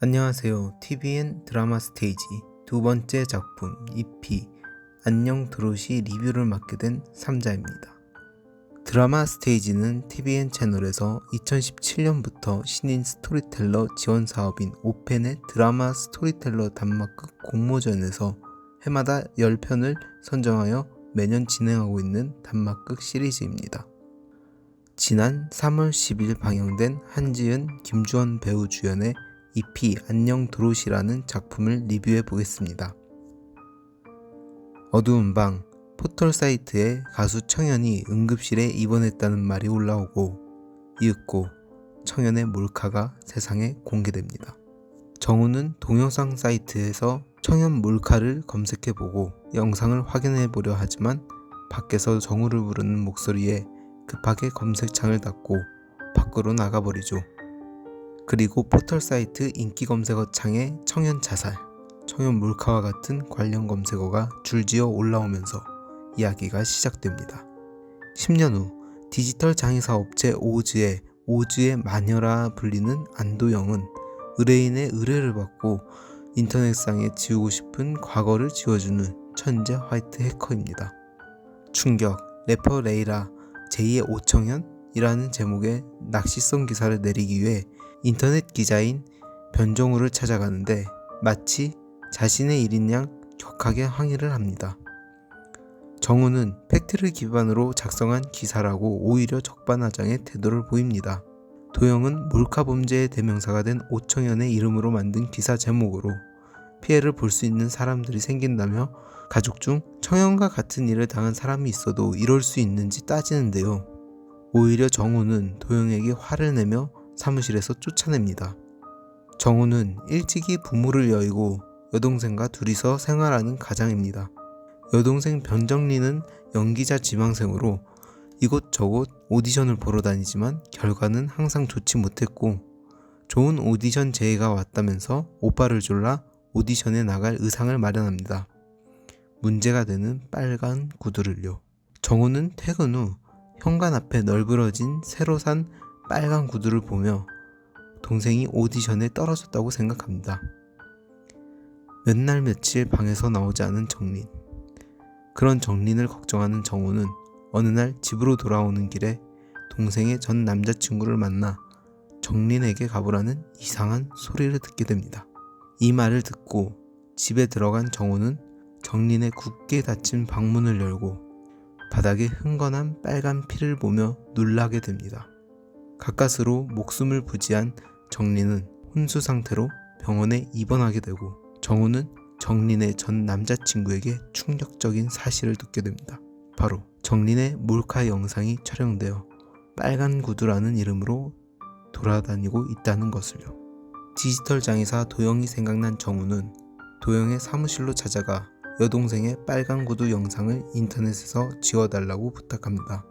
안녕하세요. TVN 드라마 스테이지 두 번째 작품 EP 안녕 드로시 리뷰를 맡게 된 3자입니다. 드라마 스테이지는 TVN 채널에서 2017년부터 신인 스토리텔러 지원 사업인 오펜의 드라마 스토리텔러 단막극 공모전에서 해마다 10편을 선정하여 매년 진행하고 있는 단막극 시리즈입니다. 지난 3월 10일 방영된 한지은, 김주원 배우 주연의 EP 안녕 드로시라는 작품을 리뷰해 보겠습니다. 어두운 방, 포털 사이트에 가수 청현이 응급실에 입원했다는 말이 올라오고 이윽고 청현의 몰카가 세상에 공개됩니다. 정우는 동영상 사이트에서 청현 몰카를 검색해보고 영상을 확인해보려 하지만 밖에서 정우를 부르는 목소리에 급하게 검색창을 닫고 밖으로 나가버리죠. 그리고 포털 사이트 인기 검색어 창에 청현 자살, 청현 몰카와 같은 관련 검색어가 줄지어 올라오면서 이야기가 시작됩니다. 10년 후 디지털 장의사 업체 오즈의 마녀라 불리는 안도영은 의뢰인의 의뢰를 받고 인터넷상에 지우고 싶은 과거를 지워주는 천재 화이트 해커입니다. 충격, 래퍼 레이라 제2의 오청현이라는 제목의 낚시성 기사를 내리기 위해 인터넷 기자인 변정우를 찾아가는데 마치 자신의 일인 양 격하게 항의를 합니다. 정우는 팩트를 기반으로 작성한 기사라고 오히려 적반하장의 태도를 보입니다. 도영은 몰카 범죄의 대명사가 된 오청현의 이름으로 만든 기사 제목으로 피해를 볼 수 있는 사람들이 생긴다며 가족 중 청현과 같은 일을 당한 사람이 있어도 이럴 수 있는지 따지는데요. 오히려 정우는 도영에게 화를 내며 사무실에서 쫓아냅니다. 정우는 일찍이 부모를 여의고 여동생과 둘이서 생활하는 가장입니다. 여동생 변정리는 연기자 지망생으로 이곳저곳 오디션을 보러 다니지만 결과는 항상 좋지 못했고 좋은 오디션 제의가 왔다면서 오빠를 졸라 오디션에 나갈 의상을 마련합니다. 문제가 되는 빨간 구두를요. 정우는 퇴근 후 현관 앞에 널브러진 새로 산 빨간 구두를 보며 동생이 오디션에 떨어졌다고 생각합니다. 몇 날 며칠 방에서 나오지 않은 정린. 그런 정린을 걱정하는 정우는 어느 날 집으로 돌아오는 길에 동생의 전 남자친구를 만나 정린에게 가보라는 이상한 소리를 듣게 됩니다. 이 말을 듣고 집에 들어간 정우는 정린의 굳게 닫힌 방문을 열고 바닥에 흥건한 빨간 피를 보며 놀라게 됩니다. 가까스로 목숨을 부지한 정린은 혼수 상태로 병원에 입원하게 되고 정우는 정린의 전 남자친구에게 충격적인 사실을 듣게 됩니다. 바로 정린의 몰카 영상이 촬영되어 빨간 구두라는 이름으로 돌아다니고 있다는 것을요. 디지털 장의사 도영이 생각난 정우는 도영의 사무실로 찾아가 여동생의 빨간 구두 영상을 인터넷에서 지워달라고 부탁합니다.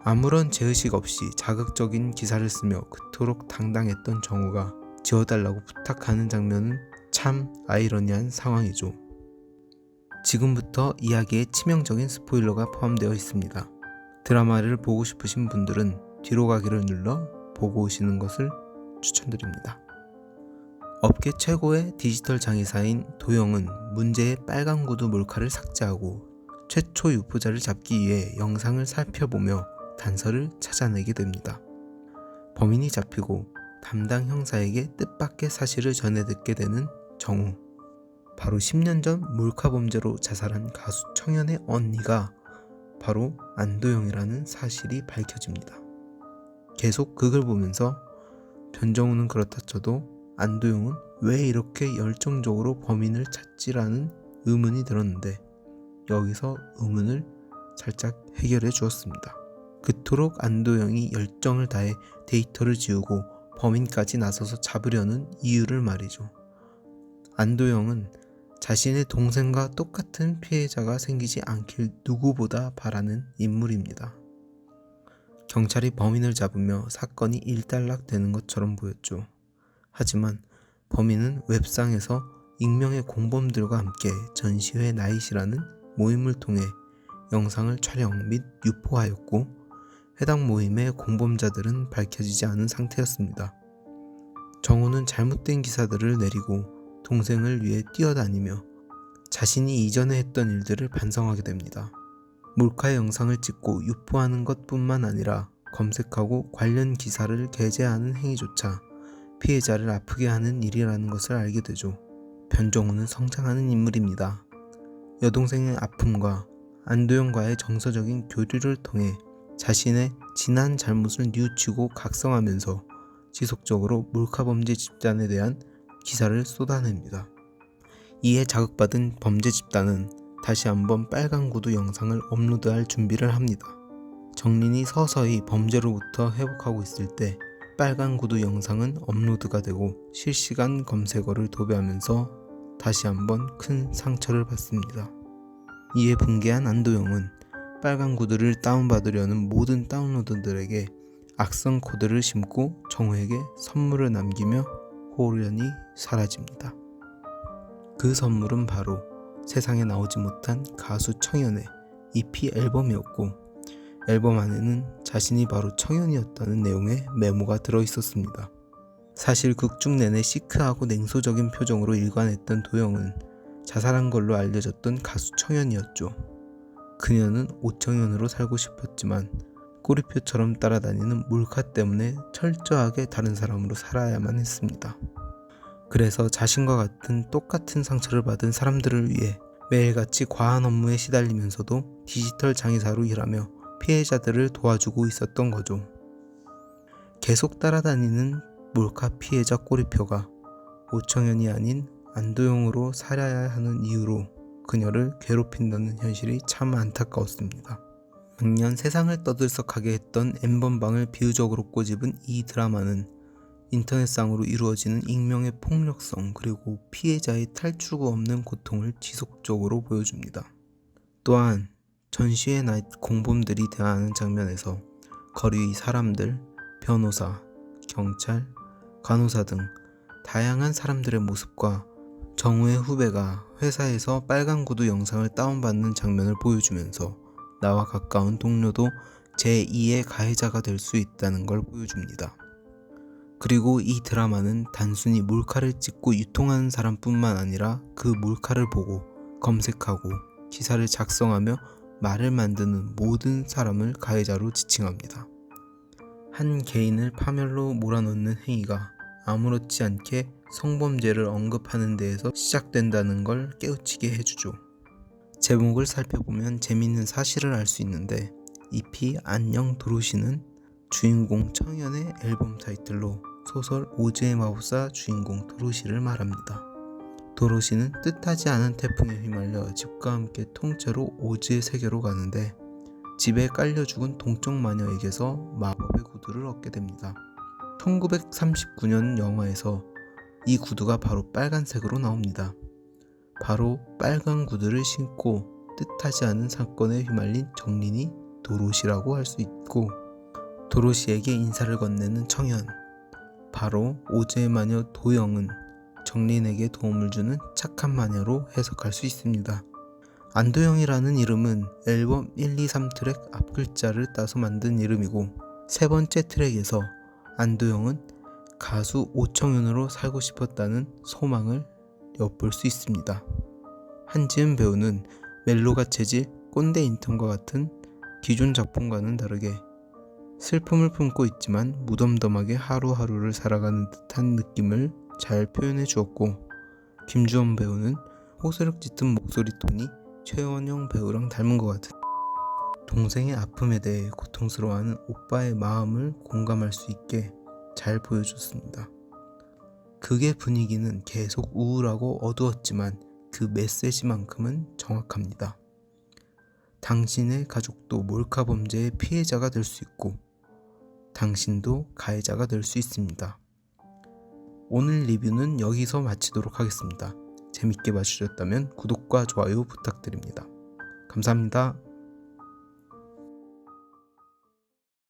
아무런 죄의식 없이 자극적인 기사를 쓰며 그토록 당당했던 정우가 지워달라고 부탁하는 장면은 참 아이러니한 상황이죠. 지금부터 이야기에 치명적인 스포일러가 포함되어 있습니다. 드라마를 보고 싶으신 분들은 뒤로 가기를 눌러 보고 오시는 것을 추천드립니다. 업계 최고의 디지털 장의사인 도영은 문제의 빨간 구두 몰카를 삭제하고 최초 유포자를 잡기 위해 영상을 살펴보며 단서를 찾아내게 됩니다. 범인이 잡히고 담당 형사에게 뜻밖의 사실을 전해 듣게 되는 정우. 바로 10년 전 몰카 범죄로 자살한 가수 청현의 언니가 바로 안도영이라는 사실이 밝혀집니다. 계속 극을 보면서 변정우는 그렇다 쳐도 안도영은 왜 이렇게 열정적으로 범인을 찾지라는 의문이 들었는데 여기서 의문을 살짝 해결해 주었습니다. 그토록 안도영이 열정을 다해 데이터를 지우고 범인까지 나서서 잡으려는 이유를 말이죠. 안도영은 자신의 동생과 똑같은 피해자가 생기지 않길 누구보다 바라는 인물입니다. 경찰이 범인을 잡으며 사건이 일단락되는 것처럼 보였죠. 하지만 범인은 웹상에서 익명의 공범들과 함께 전시회 나잇이라는 모임을 통해 영상을 촬영 및 유포하였고 해당 모임의 공범자들은 밝혀지지 않은 상태였습니다. 정우는 잘못된 기사들을 내리고 동생을 위해 뛰어다니며 자신이 이전에 했던 일들을 반성하게 됩니다. 몰카의 영상을 찍고 유포하는 것뿐만 아니라 검색하고 관련 기사를 게재하는 행위조차 피해자를 아프게 하는 일이라는 것을 알게 되죠. 변정우는 성장하는 인물입니다. 여동생의 아픔과 안도영과의 정서적인 교류를 통해 자신의 지난 잘못을 뉘우치고 각성하면서 지속적으로 몰카범죄 집단에 대한 기사를 쏟아냅니다. 이에 자극받은 범죄 집단은 다시 한번 빨간 구두 영상을 업로드할 준비를 합니다. 정린이 서서히 범죄로부터 회복하고 있을 때 빨간 구두 영상은 업로드가 되고 실시간 검색어를 도배하면서 다시 한번 큰 상처를 받습니다. 이에 붕괴한 안도영은 빨간 구두를 다운받으려는 모든 다운로더들에게 악성 코드를 심고 정우에게 선물을 남기며 호련히 사라집니다. 그 선물은 바로 세상에 나오지 못한 가수 청현의 EP 앨범이었고, 앨범 안에는 자신이 바로 청현이었다는 내용의 메모가 들어있었습니다. 사실 극중 내내 시크하고 냉소적인 표정으로 일관했던 도영은 자살한 걸로 알려졌던 가수 청현이었죠. 그녀는 오청현으로 살고 싶었지만 꼬리표처럼 따라다니는 몰카 때문에 철저하게 다른 사람으로 살아야만 했습니다. 그래서 자신과 같은 똑같은 상처를 받은 사람들을 위해 매일같이 과한 업무에 시달리면서도 디지털 장의사로 일하며 피해자들을 도와주고 있었던 거죠. 계속 따라다니는 몰카 피해자 꼬리표가 오청현이 아닌 안도영으로 살아야 하는 이유로 그녀를 괴롭힌다는 현실이 참 안타까웠습니다. 작년 세상을 떠들썩하게 했던 N번방을 비유적으로 꼬집은 이 드라마는 인터넷상으로 이루어지는 익명의 폭력성 그리고 피해자의 탈출구 없는 고통을 지속적으로 보여줍니다. 또한 전시회 나 공범들이 대화하는 장면에서 거리 위 사람들, 변호사, 경찰, 간호사 등 다양한 사람들의 모습과 정우의 후배가 회사에서 빨간 구두 영상을 다운받는 장면을 보여주면서 나와 가까운 동료도 제2의 가해자가 될 수 있다는 걸 보여줍니다. 그리고 이 드라마는 단순히 몰카를 찍고 유통하는 사람뿐만 아니라 그 몰카를 보고 검색하고 기사를 작성하며 말을 만드는 모든 사람을 가해자로 지칭합니다. 한 개인을 파멸로 몰아넣는 행위가 아무렇지 않게 성범죄를 언급하는 데에서 시작된다는 걸 깨우치게 해주죠. 제목을 살펴보면 재밌는 사실을 알 수 있는데 EP 안녕 도로시는 주인공 청현의 앨범 타이틀로 소설 오즈의 마법사 주인공 도로시를 말합니다. 도로시는 뜻하지 않은 태풍에 휘말려 집과 함께 통째로 오즈의 세계로 가는데 집에 깔려 죽은 동쪽 마녀에게서 마법의 구두를 얻게 됩니다. 1939년 영화에서 이 구두가 바로 빨간색으로 나옵니다. 바로 빨간 구두를 신고 뜻하지 않은 사건에 휘말린 정린이 도로시라고 할 수 있고, 도로시에게 인사를 건네는 청현, 바로 오즈의 마녀 도영은 정린에게 도움을 주는 착한 마녀로 해석할 수 있습니다. 안도영이라는 이름은 앨범 1, 2, 3 트랙 앞 글자를 따서 만든 이름이고, 세 번째 트랙에서 안도영은 가수 오청현으로 살고 싶었다는 소망을 엿볼 수 있습니다. 한지은 배우는 멜로가 체질 꼰대 인턴과 같은 기존 작품과는 다르게 슬픔을 품고 있지만 무덤덤하게 하루하루를 살아가는 듯한 느낌을 잘 표현해 주었고, 김주원 배우는 호소력 짙은 목소리 톤이 최원영 배우랑 닮은 것 같은 동생의 아픔에 대해 고통스러워하는 오빠의 마음을 공감할 수 있게 잘 보여줬습니다. 극의 분위기는 계속 우울하고 어두웠지만 그 메시지만큼은 정확합니다. 당신의 가족도 몰카 범죄의 피해자가 될 수 있고 당신도 가해자가 될 수 있습니다. 오늘 리뷰는 여기서 마치도록 하겠습니다. 재밌게 봐주셨다면 구독과 좋아요 부탁드립니다. 감사합니다.